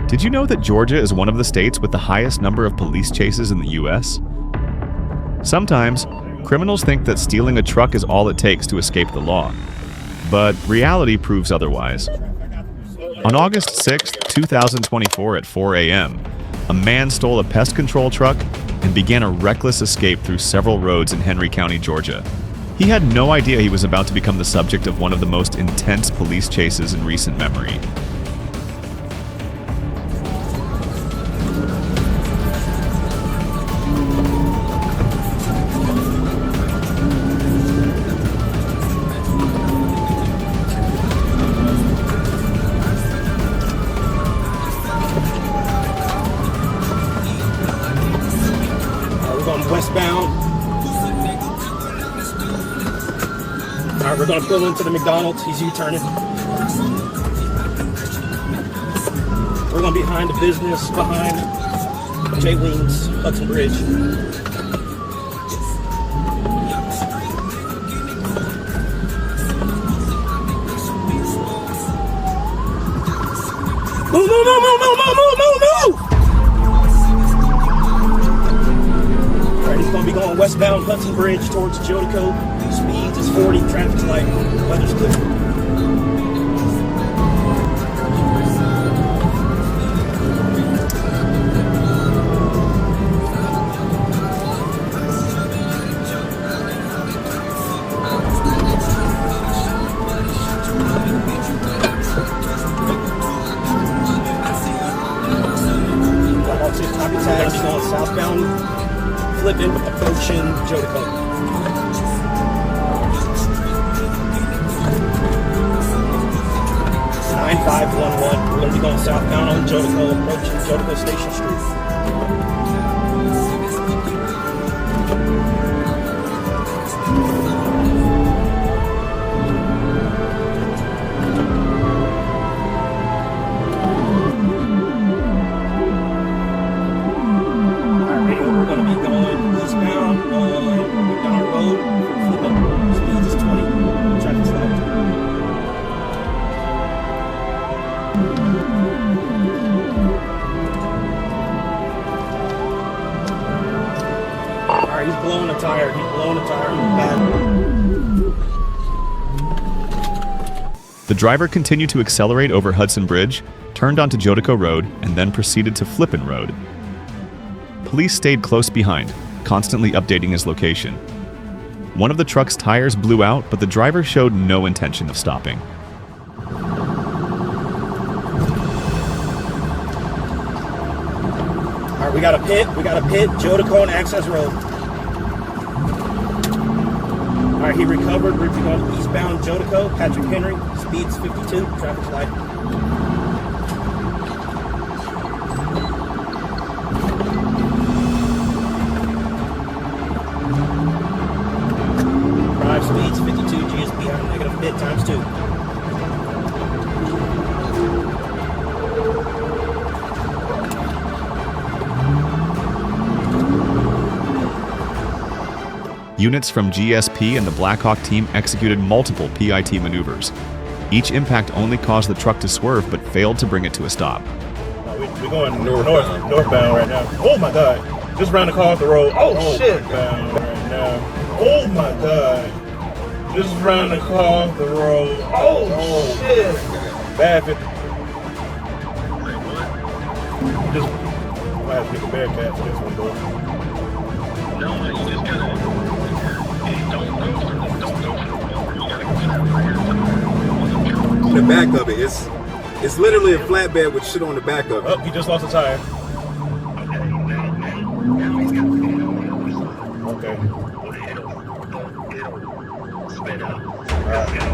Did you know that Georgia is one of the states with the highest number of police chases in the U.S.? Sometimes, criminals think that stealing a truck is all it takes to escape the law. But reality proves otherwise. On August 6, 2024 at 4 a.m., a man stole a pest control truck and began a reckless escape through several roads in Henry County, Georgia. He had no idea he was about to become the subject of one of the most intense police chases in recent memory. Westbound. All right, we're going to pull into the McDonald's. He's U-turning. We're going to be behind the business, behind J. Wings, Hudson Bridge. Move, move, move, move, move, move, move, move! He's going to be going westbound Hudson Bridge towards Jodico. Speeds is 40, traffic's light, weather's good. We're going to be going southbound. Flipping, approaching Jodico. 9511. We're going to be going southbound on Jodico, approaching Jodico Station Street. He's blowing a tire. He's blowing a tire. Bad. The driver continued to accelerate over Hudson Bridge, turned onto Jodico Road, and then proceeded to Flippin Road. Police stayed close behind, constantly updating his location. One of the truck's tires blew out, but the driver showed no intention of stopping. All right, we got a pit, Jodico and Access Road. All right, he recovered. We're going eastbound Jodico, Patrick Henry, speeds 52, traffic's light. Drive speeds 52, GSP on negative bit times 2. Units from GSP and the Blackhawk team executed multiple PIT maneuvers. Each impact only caused the truck to swerve but failed to bring it to a stop. We're going northbound right now. Oh my God! Just round the car off the road. Oh shit! Northbound right now. Oh my God! Just round the car off the road. Oh shit! Bad 50. Just I have to get the Bearcat for this one, though. No, you just gotta. The back of it, it's literally a flatbed with shit on the back of it. Oh, he just lost a tire. Okay.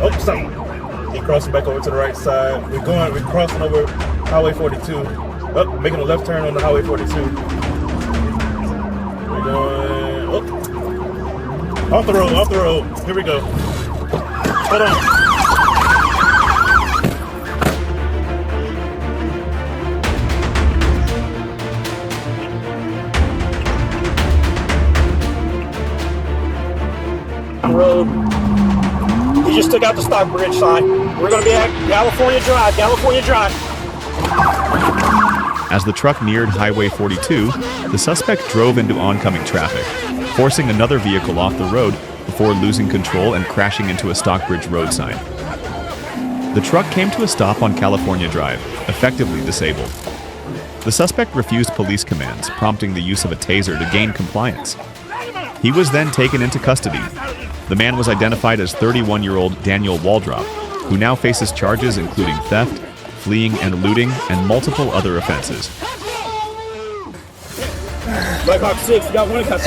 Oh, stop. He crossing back over to the right side. We're crossing over Highway 42. Oh, making a left turn on the Highway 42. We're going off the road. Here we go. Hold on. Road. He just took out the Stockbridge sign. We're going to be at California Drive. As the truck neared Highway 42, the suspect drove into oncoming traffic, forcing another vehicle off the road before losing control and crashing into a Stockbridge road sign. The truck came to a stop on California Drive, effectively disabled. The suspect refused police commands, prompting the use of a taser to gain compliance. He was then taken into custody. The man was identified as 31-year-old Daniel Waldrop, who now faces charges including theft, fleeing and looting, and multiple other offenses. Black Hawk 6, you got one cut.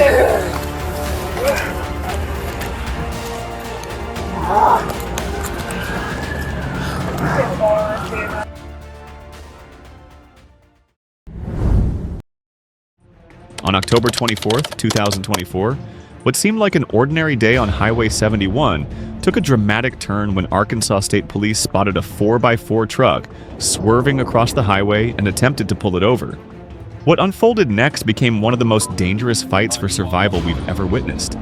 On October 24th, 2024, what seemed like an ordinary day on Highway 71 took a dramatic turn when Arkansas State Police spotted a 4x4 truck swerving across the highway and attempted to pull it over. What unfolded next became one of the most dangerous fights for survival we've ever witnessed. You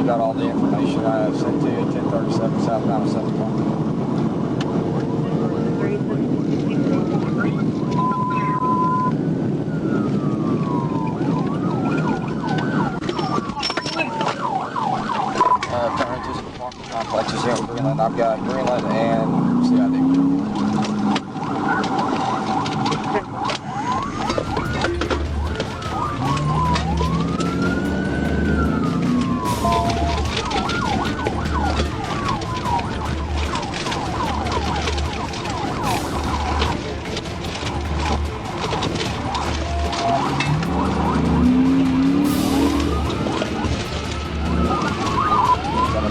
got all the information I have sent to you at 1037 southbound 71. Complexes here in Greenland. I've got Greenland and CID.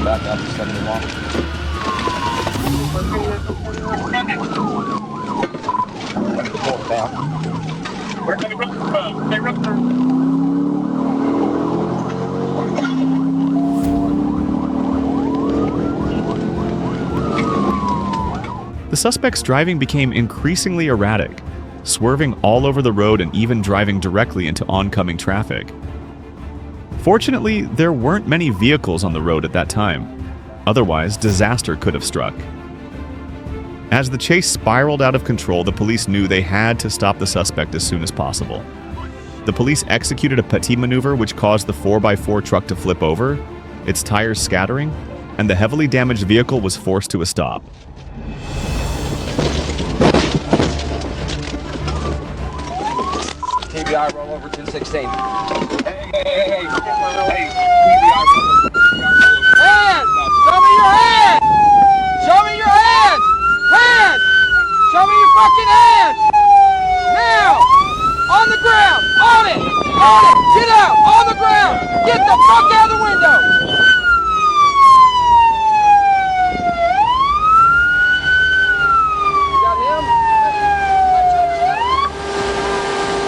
Back up to 71. Pull it down. The suspect's driving became increasingly erratic, swerving all over the road and even driving directly into oncoming traffic. Fortunately, there weren't many vehicles on the road at that time. Otherwise, disaster could have struck. As the chase spiraled out of control, the police knew they had to stop the suspect as soon as possible. The police executed a petit maneuver which caused the 4x4 truck to flip over, its tires scattering, and the heavily damaged vehicle was forced to a stop. TBI roll over 1016. Hey, hands! Show me your hands! Show me your hands! Hands! Show me your fucking hands! Now! On the ground! On it! On it! Get out! On the ground! Get the fuck out of the window! You got him?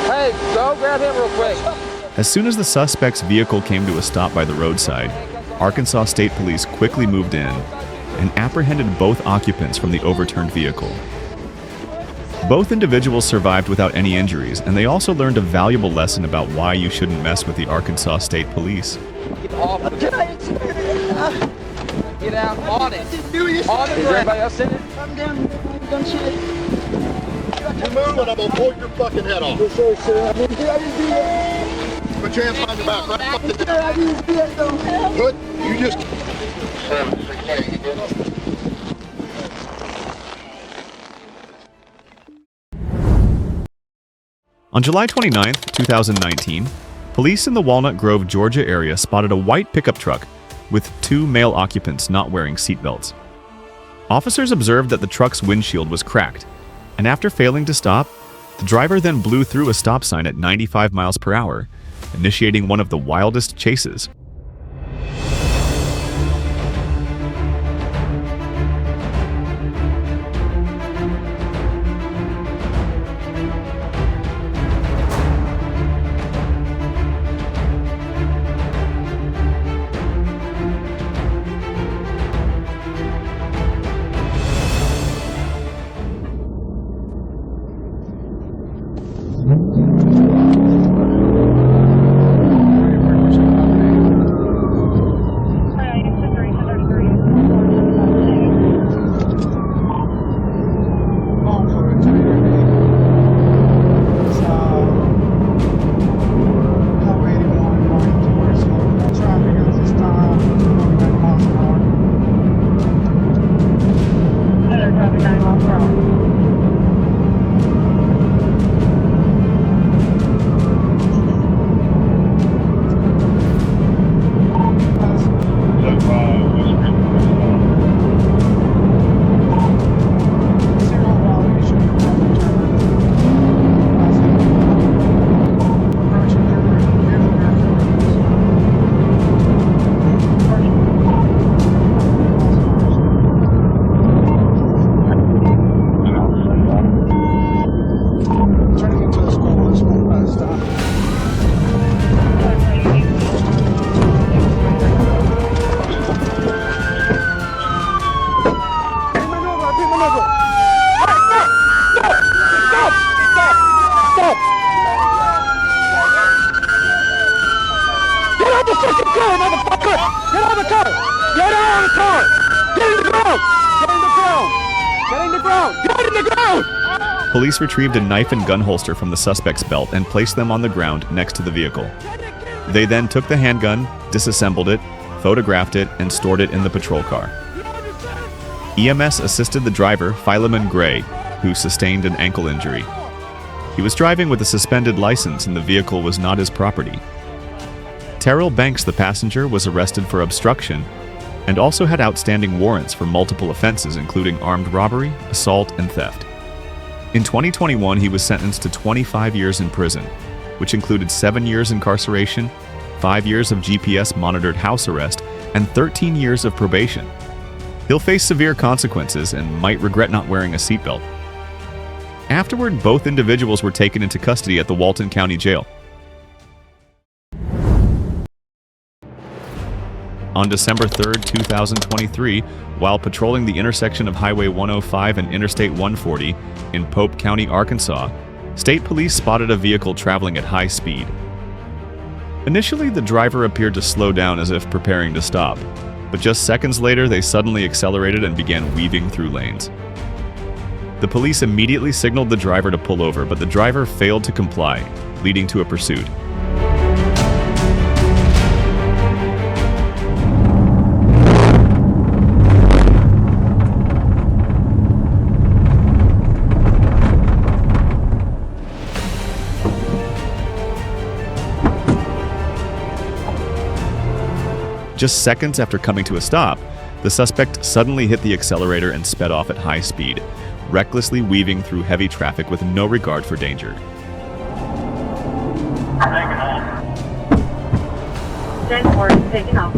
Hey, go grab him real quick. As soon as the suspect's vehicle came to a stop by the roadside, Arkansas State Police quickly moved in and apprehended both occupants from the overturned vehicle. Both individuals survived without any injuries, and they also learned a valuable lesson about why you shouldn't mess with the Arkansas State Police. Get off the Get out on it. On the ground. Everybody else in it? I'm down. Don't shoot. You move and I'm gonna pull your fucking head off. Yes, sir, sir. I didn't do that. Put your hands behind your back, right? Fucking Sir, I didn't do that, though. Good. You just. On July 29, 2019, police in the Walnut Grove, Georgia area spotted a white pickup truck with two male occupants not wearing seatbelts. Officers observed that the truck's windshield was cracked, and after failing to stop, the driver then blew through a stop sign at 95 miles per hour, initiating one of the wildest chases. Get on the car! Get on the car! Get in the ground! Get in the ground! Get in the ground! Get in the ground! Police retrieved a knife and gun holster from the suspect's belt and placed them on the ground next to the vehicle. They then took the handgun, disassembled it, photographed it, and stored it in the patrol car. EMS assisted the driver, Philemon Gray, who sustained an ankle injury. He was driving with a suspended license and the vehicle was not his property. Terrell Banks, the passenger, was arrested for obstruction and also had outstanding warrants for multiple offenses including armed robbery, assault, and theft. In 2021, he was sentenced to 25 years in prison, which included 7 years incarceration, 5 years of GPS-monitored house arrest, and 13 years of probation. He'll face severe consequences and might regret not wearing a seatbelt. Afterward, both individuals were taken into custody at the Walton County Jail. On December 3, 2023, while patrolling the intersection of Highway 105 and Interstate 140 in Pope County, Arkansas, state police spotted a vehicle traveling at high speed. Initially, the driver appeared to slow down as if preparing to stop, but just seconds later, they suddenly accelerated and began weaving through lanes. The police immediately signaled the driver to pull over, but the driver failed to comply, leading to a pursuit. Just seconds after coming to a stop, the suspect suddenly hit the accelerator and sped off at high speed, recklessly weaving through heavy traffic with no regard for danger. 10-4, taking off.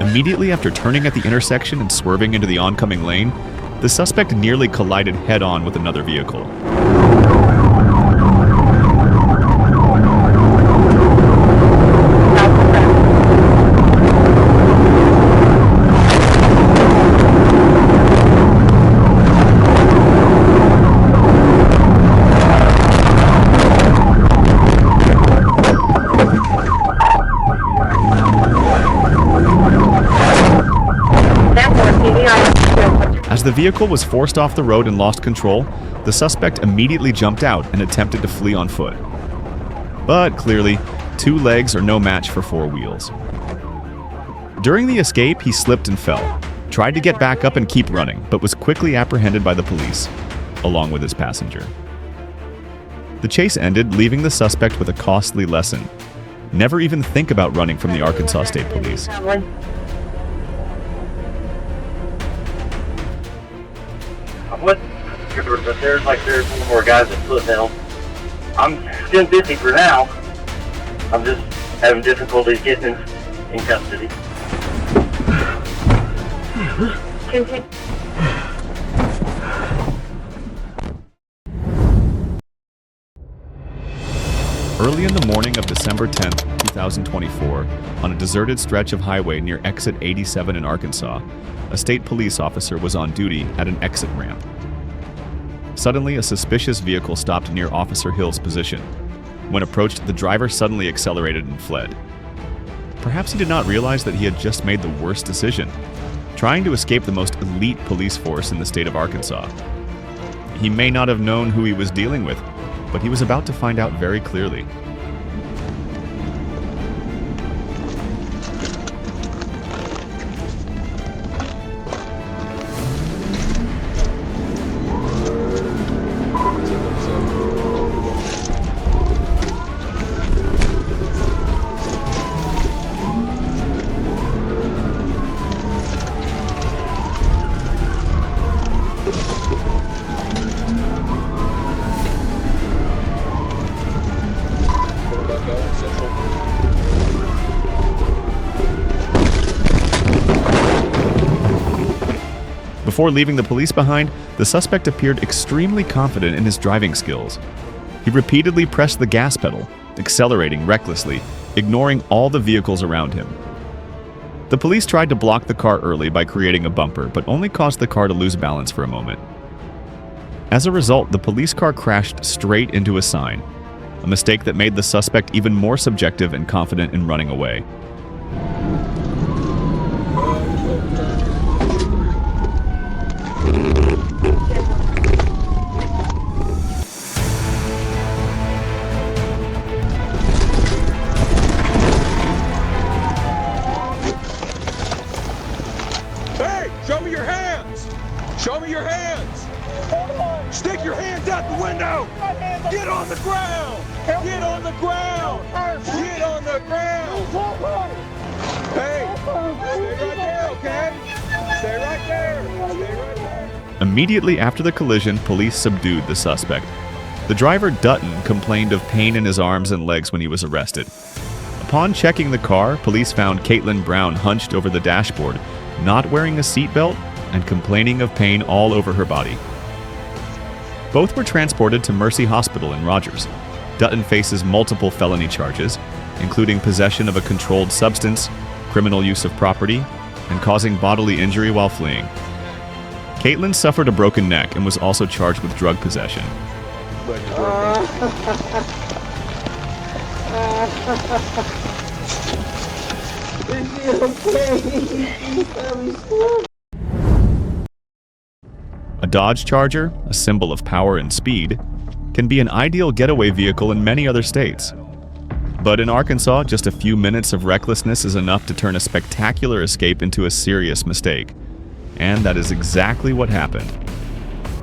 Immediately after turning at the intersection and swerving into the oncoming lane, the suspect nearly collided head-on with another vehicle. As the vehicle was forced off the road and lost control, the suspect immediately jumped out and attempted to flee on foot. But clearly, 2 legs are no match for 4 wheels. During the escape, he slipped and fell, tried to get back up and keep running, but was quickly apprehended by the police, along with his passenger. The chase ended, leaving the suspect with a costly lesson. Never even think about running from the Arkansas State Police. What? But there's one more guys that put down. I'm 1050 for now. I'm just having difficulties getting in custody. Continue. Early in the morning of December 10, 2024, on a deserted stretch of highway near exit 87 in Arkansas, a state police officer was on duty at an exit ramp. Suddenly, a suspicious vehicle stopped near Officer Hill's position. When approached, the driver suddenly accelerated and fled. Perhaps he did not realize that he had just made the worst decision, trying to escape the most elite police force in the state of Arkansas. He may not have known who he was dealing with, but he was about to find out very clearly. Before leaving the police behind, the suspect appeared extremely confident in his driving skills. He repeatedly pressed the gas pedal, accelerating recklessly, ignoring all the vehicles around him. The police tried to block the car early by creating a bumper, but only caused the car to lose balance for a moment. As a result, the police car crashed straight into a sign, a mistake that made the suspect even more subjective and confident in running away. Hey, show me your hands! Show me your hands! Stick your hands out the window! Get on the ground! Get on the ground! Get on the ground! Hey, stay right there, okay? Stay right there! Stay right there! Immediately after the collision, police subdued the suspect. The driver, Dutton, complained of pain in his arms and legs when he was arrested. Upon checking the car, police found Caitlin Brown hunched over the dashboard, not wearing a seatbelt and complaining of pain all over her body. Both were transported to Mercy Hospital in Rogers. Dutton faces multiple felony charges, including possession of a controlled substance, criminal use of property, and causing bodily injury while fleeing. Caitlin suffered a broken neck and was also charged with drug possession. A Dodge Charger, a symbol of power and speed, can be an ideal getaway vehicle in many other states. But in Arkansas, just a few minutes of recklessness is enough to turn a spectacular escape into a serious mistake. And that is exactly what happened.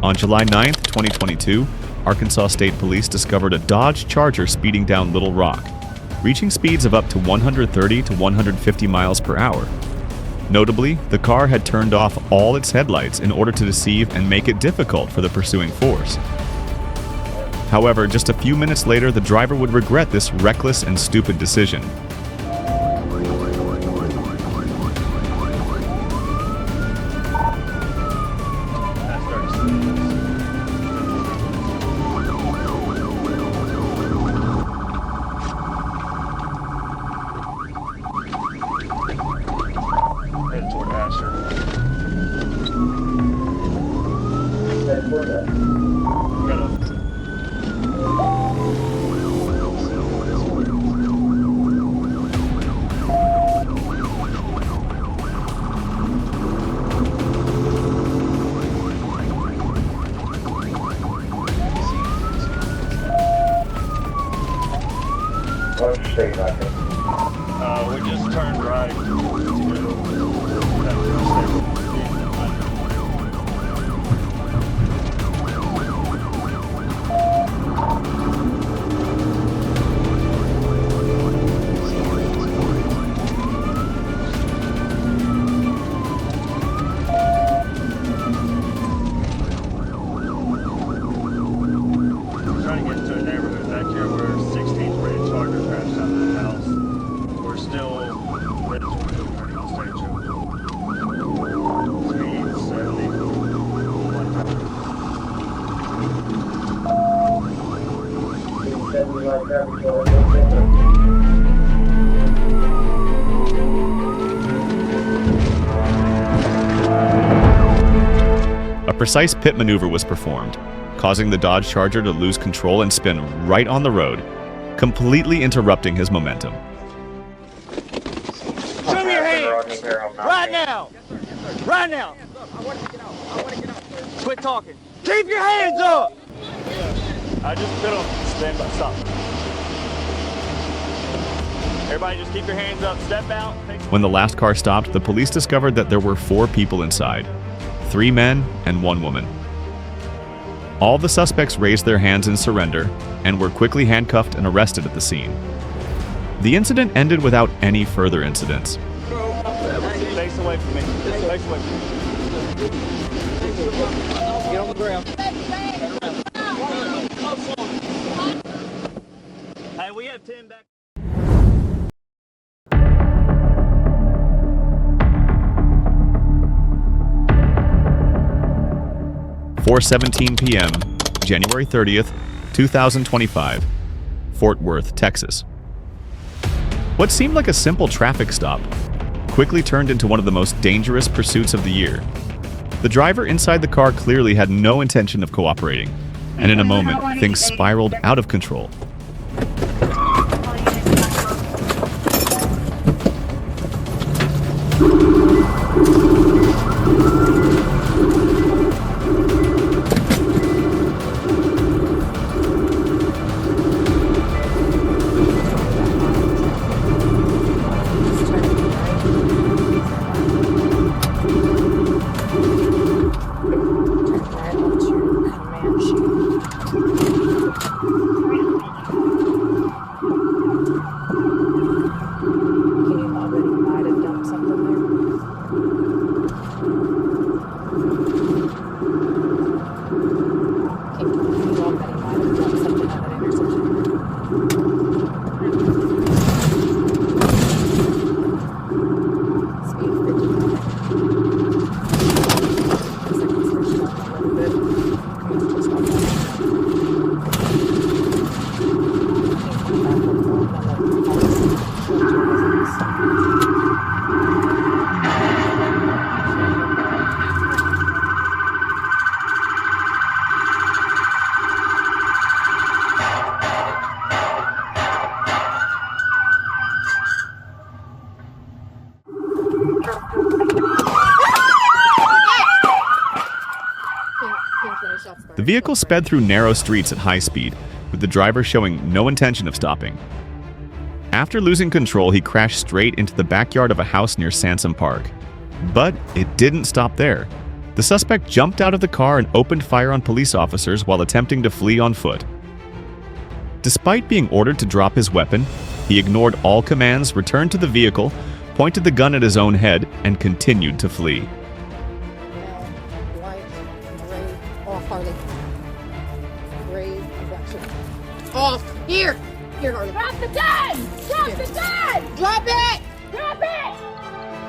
On July 9th, 2022, Arkansas State Police discovered a Dodge Charger speeding down Little Rock, reaching speeds of up to 130 to 150 miles per hour. Notably, the car had turned off all its headlights in order to deceive and make it difficult for the pursuing force. However, just a few minutes later, the driver would regret this reckless and stupid decision. We just turned right. Trying to get to a neighborhood back here where 16th Red Charger crashed out of the house. We're still red turning on stage. Speed 70. A precise pit maneuver was performed, causing the Dodge Charger to lose control and spin right on the road, completely interrupting his momentum. Show me your hands! Right now! Right now! Quit talking. Keep your hands up! I just put on stand by, stop. Everybody just keep your hands up, step out. When the last car stopped, the police discovered that there were 4 people inside, 3 men and 1 woman. All the suspects raised their hands in surrender and were quickly handcuffed and arrested at the scene. The incident ended without any further incidents. Face away from me. Face away from me. Get on the ground. Hey, we have 10 back. 4:17 p.m., January 30th, 2025, Fort Worth, Texas. What seemed like a simple traffic stop quickly turned into one of the most dangerous pursuits of the year. The driver inside the car clearly had no intention of cooperating, and in a moment, things spiraled out of control. The vehicle sped through narrow streets at high speed, with the driver showing no intention of stopping. After losing control, he crashed straight into the backyard of a house near Sansom Park. But it didn't stop there. The suspect jumped out of the car and opened fire on police officers while attempting to flee on foot. Despite being ordered to drop his weapon, he ignored all commands, returned to the vehicle, pointed the gun at his own head, and continued to flee. Off. Here, Harley. Drop the gun! Drop the gun! Drop it! Drop it!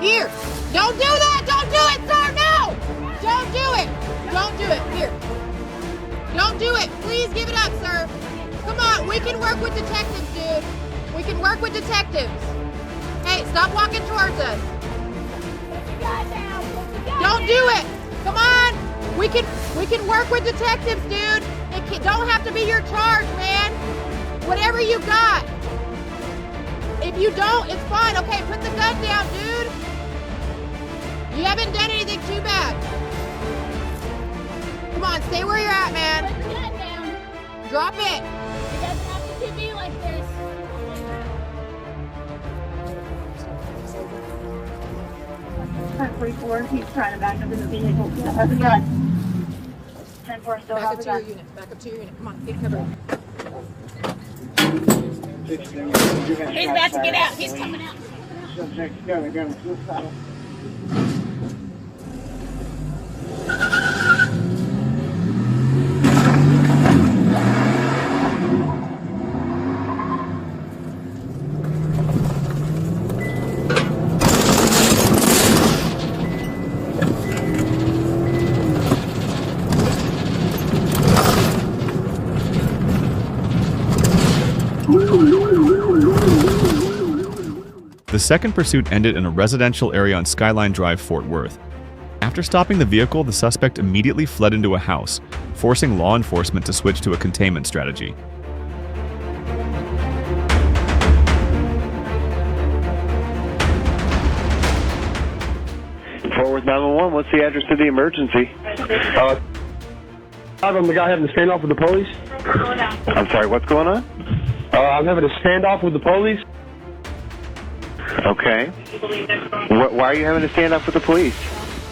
Here. Don't do that! Don't do it, sir! No! Don't do it! Don't do it. Here. Don't do it. Please give it up, sir. Come on, we can work with detectives, dude. We can work with detectives. Hey, stop walking towards us. Put the gun down! Put the gun Don't down. do it! Come on! We can work with detectives, dude. It don't have to be your charge, man. Whatever you got. If you don't, it's fine. Okay, put the gun down, dude. You haven't done anything too bad. Come on, stay where you're at, man. Put the gun down. Drop it. It doesn't have to be like this. 1044, he's trying to back up in the vehicle. Still has a gun. 10-4 still Back has up a to your gun. unit. Back up to your unit. Come on, get covered. He's about to get out. He's coming out. The second pursuit ended in a residential area on Skyline Drive, Fort Worth. After stopping the vehicle, the suspect immediately fled into a house, forcing law enforcement to switch to a containment strategy. Fort Worth 911, what's the address to the emergency? I'm the guy having a standoff with the police. I'm sorry, what's going on? I'm having a standoff with the police. Okay. Why are you having a standoff with the police?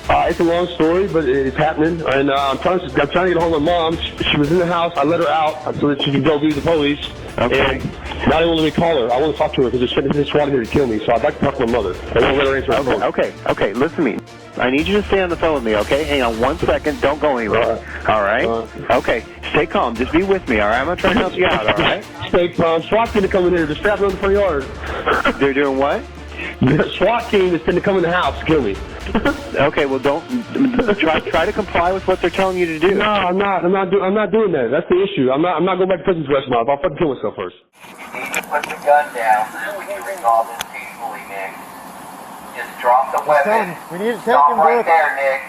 It's a long story, but it's happening. And I'm trying to get a hold of my mom. She was in the house. I let her out so that she could go be with the police. Okay. And now they won't let me call her. I want to talk to her because they're squad here to kill me. So I'd like to talk to my mother. They won't let her answer my phone. Okay, listen to me. I need you to stay on the phone with me, okay? Hang on 1 second. Don't go anywhere. All right? Okay. Stay calm. Just be with me, all right? I'm going to try to help you out, all right? Stay calm. SWAT team to come in here. They're strapped on the front yard. They're doing what? The SWAT team is going to come in the house to kill me. Okay, well, don't try to comply with what they're telling you to do. No, I'm not doing that. That's the issue. I'm not going back to prison for the rest of my life. I'll fucking kill myself first. You need to put the gun down so we can resolve this peacefully, Nick. Just drop the weapon. We need to take Stop him right back. there, Nick.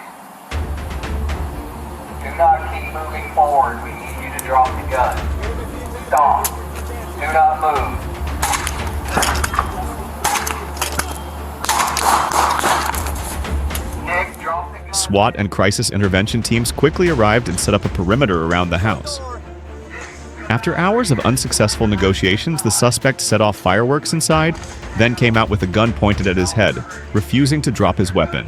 Do not keep moving forward. We need you to drop the gun. Stop. Do not move. Nick, drop the gun. SWAT and crisis intervention teams quickly arrived and set up a perimeter around the house. After hours of unsuccessful negotiations, the suspect set off fireworks inside, then came out with a gun pointed at his head, refusing to drop his weapon.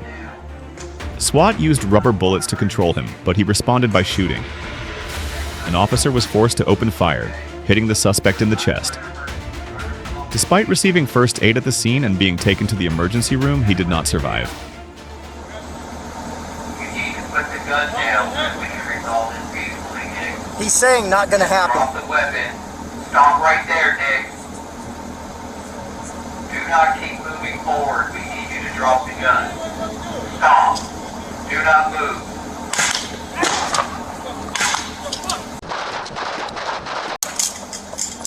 SWAT used rubber bullets to control him, but he responded by shooting. An officer was forced to open fire, hitting the suspect in the chest. Despite receiving first aid at the scene and being taken to the emergency room, he did not survive. We need to put the gun down so we can resolve this peacefully, Nick. He's saying not gonna happen. Drop the weapon. Stop right there, Nick. Do not keep moving forward. We need you to drop the gun. Stop. Do not move.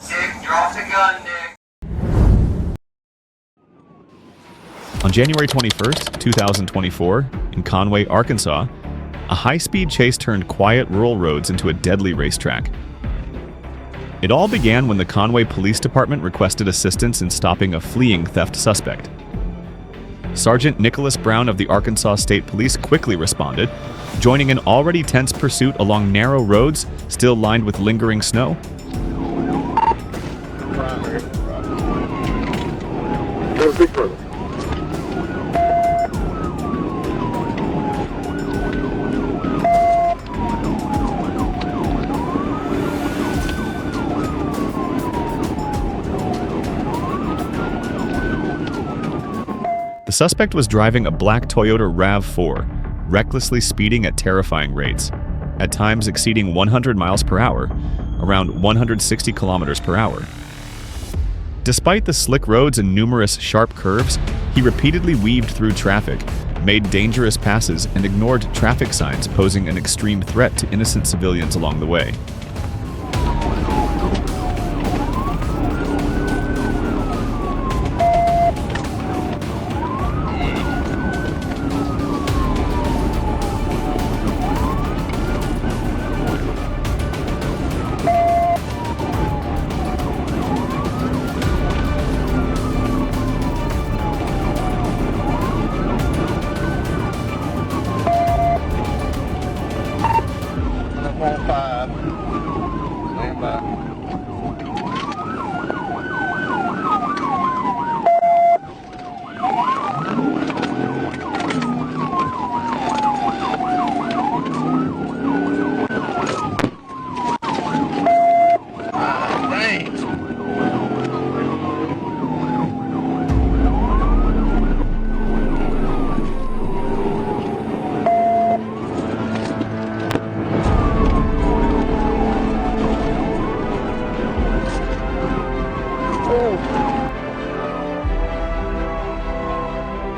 Nick, drop the gun, Nick. On January 21st, 2024, in Conway, Arkansas, a high-speed chase turned quiet rural roads into a deadly racetrack. It all began when the Conway Police Department requested assistance in stopping a fleeing theft suspect. Sergeant Nicholas Brown of the Arkansas State Police quickly responded, joining an already tense pursuit along narrow roads still lined with lingering snow. The suspect was driving a black Toyota RAV4, recklessly speeding at terrifying rates, at times exceeding 100 miles per hour, around 160 kilometers per hour. Despite the slick roads and numerous sharp curves, he repeatedly weaved through traffic, made dangerous passes, and ignored traffic signs posing an extreme threat to innocent civilians along the way.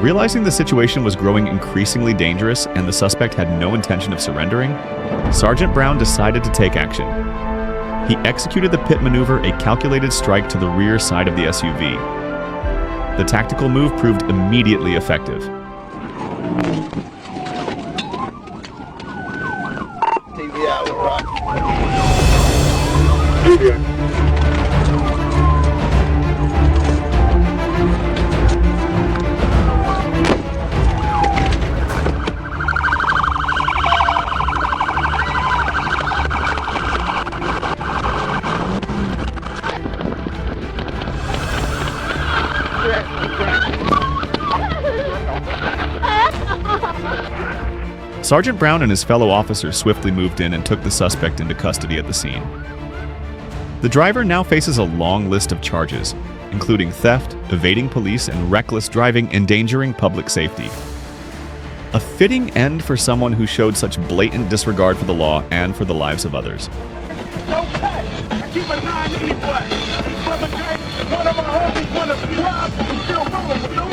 Realizing the situation was growing increasingly dangerous and the suspect had no intention of surrendering, Sergeant Brown decided to take action. He executed the pit maneuver, a calculated strike to the rear side of the SUV. The tactical move proved immediately effective. Sergeant Brown and his fellow officers swiftly moved in and took the suspect into custody at the scene. The driver now faces a long list of charges, including theft, evading police, and reckless driving endangering public safety. A fitting end for someone who showed such blatant disregard for the law and for the lives of others. One of my homies wanna be robbed, still rolling with no